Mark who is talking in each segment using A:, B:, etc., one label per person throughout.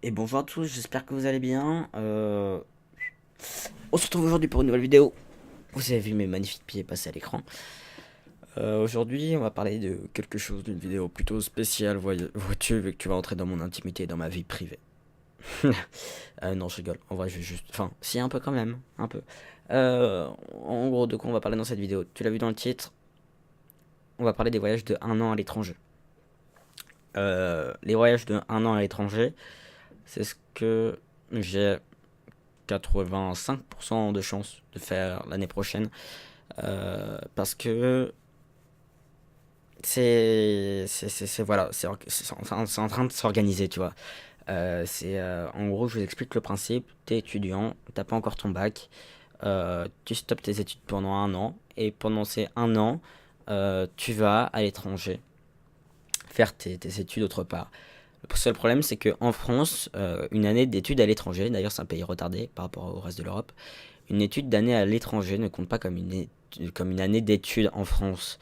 A: Et bonjour à tous, j'espère que vous allez bien. On se retrouve aujourd'hui pour une nouvelle vidéo. Vous avez vu mes magnifiques pieds passer à l'écran. Aujourd'hui, on va parler de quelque chose, d'une vidéo plutôt spéciale, vois-tu, vu que tu vas entrer dans mon intimité et dans ma vie privée. Non, je rigole. En vrai, je vais juste... Enfin, si, un peu quand même, un peu. En gros, de quoi on va parler dans cette vidéo? Tu l'as vu dans le titre, on va parler des voyages de 1 an à l'étranger. Les voyages de 1 an à l'étranger, c'est ce que j'ai 85% de chances de faire l'année prochaine. Parce que voilà, c'est en train de s'organiser, tu vois. En gros, je vous explique le principe. T'es étudiant, t'as pas encore ton bac, tu stoppes tes études pendant 1 an, et pendant ces 1 an, tu vas à l'étranger faire tes études autre part. Le seul problème, c'est qu'en France, une année d'études à l'étranger, d'ailleurs c'est un pays retardé par rapport au reste de l'Europe, une étude d'année à l'étranger ne compte pas comme une année d'études en France,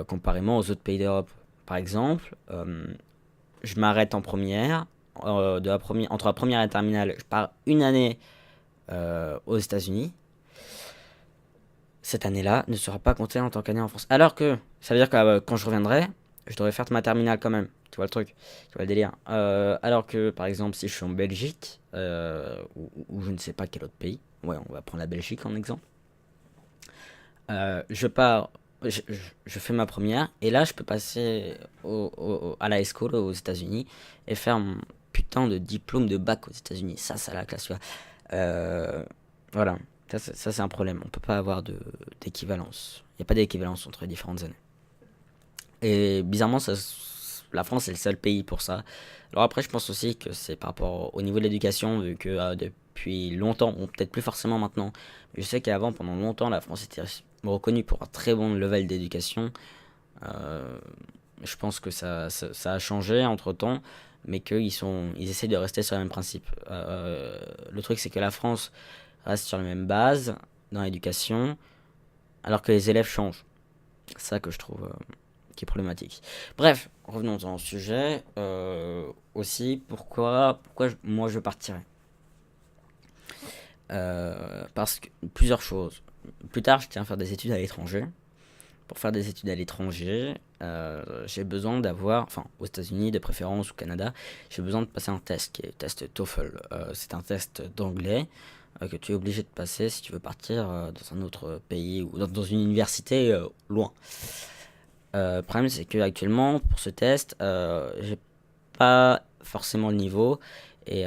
A: comparément aux autres pays d'Europe. Par exemple, je m'arrête en première, entre la première et la terminale, je pars une année aux États-Unis. Cette année-là ne sera pas comptée en tant qu'année en France. Alors que ça veut dire que quand je reviendrai, je devrais faire ma terminale quand même. Tu vois le truc, tu vois le délire. Alors que par exemple, si je suis en Belgique, ou je ne sais pas quel autre pays, ouais, on va prendre la Belgique en exemple. Je pars, je fais ma première, et là je peux passer à la high school aux États-Unis et faire mon putain de diplôme de bac aux États-Unis. Ça la classe, tu vois. Euh, voilà, ça c'est un problème. On peut pas avoir d'équivalence. Il n'y a pas d'équivalence entre les différentes années. Et bizarrement, la France est le seul pays pour ça. Alors après, je pense aussi que c'est par rapport au niveau de l'éducation, vu que depuis longtemps, bon, peut-être plus forcément maintenant, mais je sais qu'avant, pendant longtemps, la France était reconnue pour un très bon level d'éducation. Euh, je pense que ça a changé entre temps, mais ils essaient de rester sur le même principe. Le truc, c'est que la France reste sur la même base dans l'éducation, alors que les élèves changent. C'est ça que je trouve qui est problématique. Bref, revenons au sujet. Aussi, moi je partirais. Parce que plusieurs choses. Plus tard, je tiens à faire des études à l'étranger. Pour faire des études à l'étranger, j'ai besoin d'avoir, enfin aux États-Unis de préférence ou au Canada, j'ai besoin de passer un test qui est le test TOEFL. C'est un test d'anglais que tu es obligé de passer si tu veux partir dans un autre pays ou dans une université loin. Le problème, c'est que actuellement, pour ce test, j'ai pas forcément le niveau. Et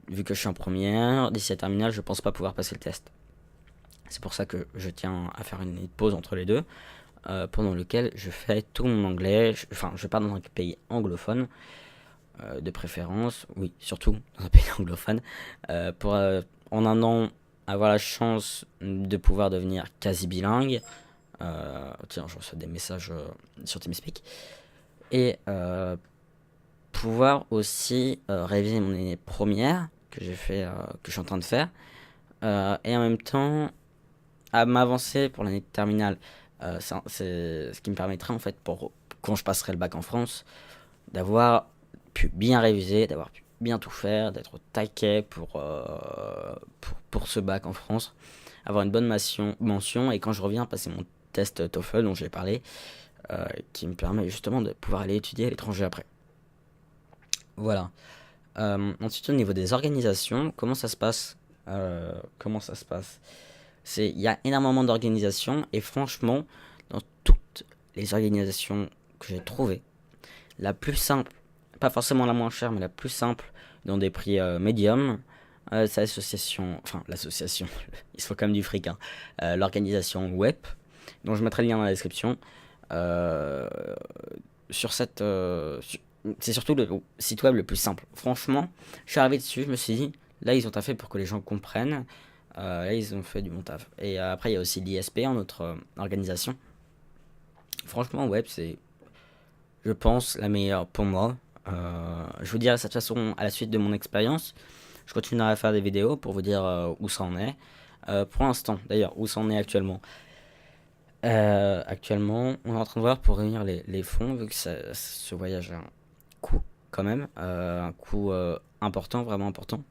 A: vu que je suis en première, d'ici la terminale, je pense pas pouvoir passer le test. C'est pour ça que je tiens à faire une pause entre les deux, pendant lequel je fais tout mon anglais. Enfin, je pars dans un pays anglophone, de préférence. Oui, surtout dans un pays anglophone. Pour en 1 an avoir la chance de pouvoir devenir quasi bilingue. Tiens, je reçois des messages sur TeamSpeak. Et pouvoir aussi réviser mon année première que j'ai fait, que je suis en train de faire. Et en même temps, à m'avancer pour l'année de terminale. C'est ce qui me permettrait, en fait, pour quand je passerai le bac en France, d'avoir pu bien réviser, d'avoir pu bien tout faire, d'être au taquet pour ce bac en France, avoir une bonne mention, et quand je reviens passer mon test TOEFL dont j'ai parlé, qui me permet justement de pouvoir aller étudier à l'étranger après. Voilà. Ensuite, au niveau des organisations, comment ça se passe? Comment ça se passe? Il y a énormément d'organisations, et franchement, dans toutes les organisations que j'ai trouvées, la plus simple, pas forcément la moins chère, mais la plus simple, dans des prix médiums, c'est l'association, il se faut quand même du fric, hein. L'organisation web, dont je mettrai le lien dans la description. Euh, sur cette, c'est surtout le site web le plus simple. Franchement, je suis arrivé dessus, je me suis dit, là ils ont fait pour que les gens comprennent. Là ils ont fait du bon taf. Et après il y a aussi l'ISP en notre organisation. Franchement, web c'est, je pense, la meilleure pour moi. Je vous dirai de toute façon à la suite de mon expérience. Je continuerai à faire des vidéos pour vous dire où ça en est. Pour l'instant, d'ailleurs, où ça en est actuellement. Actuellement, on est en train de voir pour réunir les fonds, vu que ce voyage coûte quand même, un coût important, vraiment important.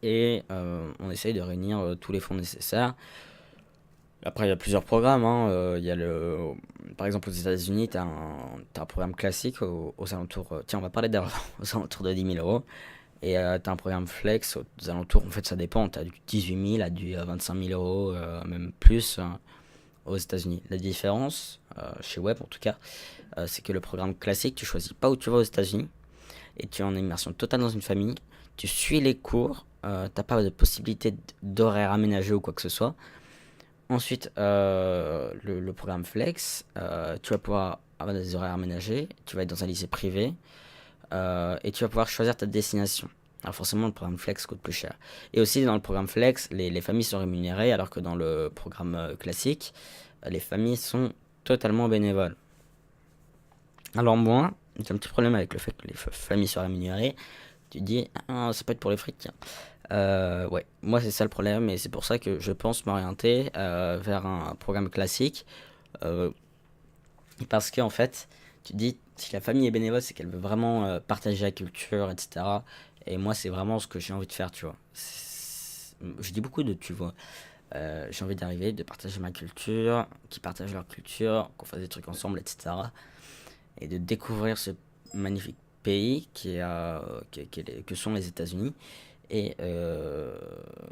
A: Et on essaye de réunir tous les fonds nécessaires. Après, il y a plusieurs programmes, hein. Il y a par exemple, aux États-Unis, t'as un programme classique aux alentours. Tiens, on va parler d'argent, aux alentours de 10 000 euros. Et t'as un programme flex aux alentours, en fait, ça dépend. T'as du 18 000 à du 25 000 euros, même plus, aux États-Unis. La différence, chez Web en tout cas, c'est que le programme classique, tu choisis pas où tu vas aux États-Unis et tu es en immersion totale dans une famille. Tu suis les cours, t'as pas de possibilité d'horaire aménagé ou quoi que ce soit. Ensuite, le programme Flex, tu vas pouvoir avoir des horaires aménagés, tu vas être dans un lycée privé et tu vas pouvoir choisir ta destination. Alors forcément, le programme Flex coûte plus cher. Et aussi, dans le programme Flex, les familles sont rémunérées, alors que dans le programme classique, les familles sont totalement bénévoles. Alors moi, j'ai un petit problème avec le fait que les familles soient rémunérées. Tu te dis, ah, ça peut être pour les frites, tiens. Ouais, moi c'est ça le problème et c'est pour ça que je pense m'orienter vers un programme classique. euh, Parce que en fait, tu te dis, si la famille est bénévole, c'est qu'elle veut vraiment partager la culture, etc. Et moi, c'est vraiment ce que j'ai envie de faire, tu vois. Je dis beaucoup de tu vois. J'ai envie d'arriver, de partager ma culture, qui partagent leur culture, qu'on fasse des trucs ensemble, etc. Et de découvrir ce magnifique pays que sont les États-Unis et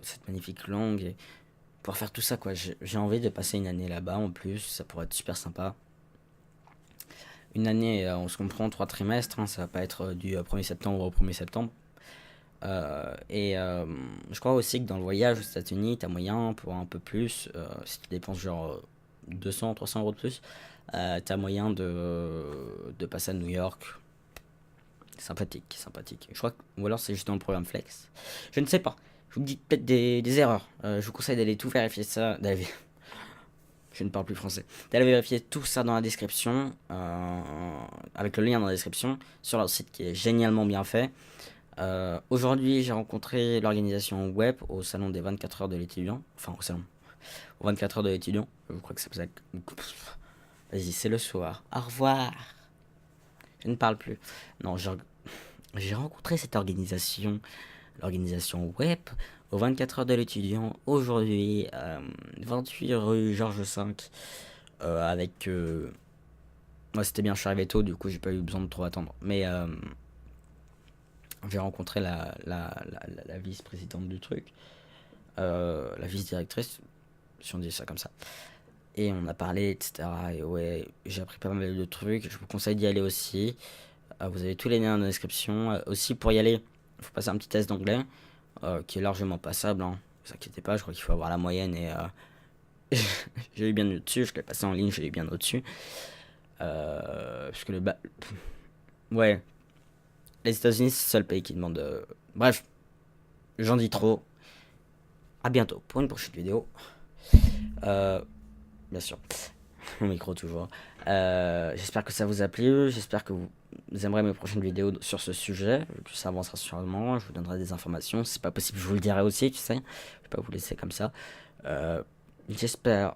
A: cette magnifique langue. Et pour faire tout ça, quoi, j'ai envie de passer une année là-bas en plus, ça pourrait être super sympa. Une année, on se comprend, 3 trimestres, hein, ça va pas être du 1er septembre au 1er septembre. Je crois aussi que dans le voyage aux États-Unis, t'as moyen pour un peu plus, si tu dépenses genre 200, 300 euros de plus, t'as moyen de passer à New York. Sympathique, sympathique. Je crois ou alors c'est juste dans le programme Flex. Je ne sais pas. Je vous dis peut-être des erreurs. Je vous conseille d'aller tout vérifier ça. Je ne parle plus français. D'aller vérifier tout ça dans la description. Avec le lien dans la description. Sur leur site qui est génialement bien fait. Aujourd'hui, j'ai rencontré l'organisation web au salon des 24 heures de l'étudiant. Enfin, au salon. Aux 24 heures de l'étudiant. Je crois que ça s'appelle. Vas-y, c'est le soir. Au revoir. Je ne parle plus. Non, j'ai rencontré cette organisation, l'organisation web, aux 24 heures de l'étudiant, aujourd'hui, 28 rue Georges V, avec... moi, c'était bien, je suis arrivé tôt, du coup, j'ai pas eu besoin de trop attendre. Mais j'ai rencontré la vice-présidente du truc, la vice-directrice, si on dit ça comme ça. Et on a parlé, etc. Et ouais, j'ai appris pas mal de trucs. Je vous conseille d'y aller aussi. Vous avez tous les liens dans la description. Aussi, pour y aller, il faut passer un petit test d'anglais qui est largement passable. Hein. Ne vous inquiétez pas, je crois qu'il faut avoir la moyenne. Et j'ai eu bien au-dessus. Je l'ai passé en ligne, j'ai eu bien au-dessus. Parce que ouais, les États-Unis, c'est le seul pays qui demande. Bref, j'en dis trop. À bientôt pour une prochaine vidéo. Bien sûr. Mon micro toujours. J'espère que ça vous a plu. J'espère que vous aimerez mes prochaines vidéos sur ce sujet. Que ça avancera sûrement. Je vous donnerai des informations. Si c'est pas possible, je vous le dirai aussi, tu sais. Je vais pas vous laisser comme ça. J'espère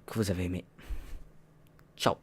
A: que vous avez aimé. Ciao.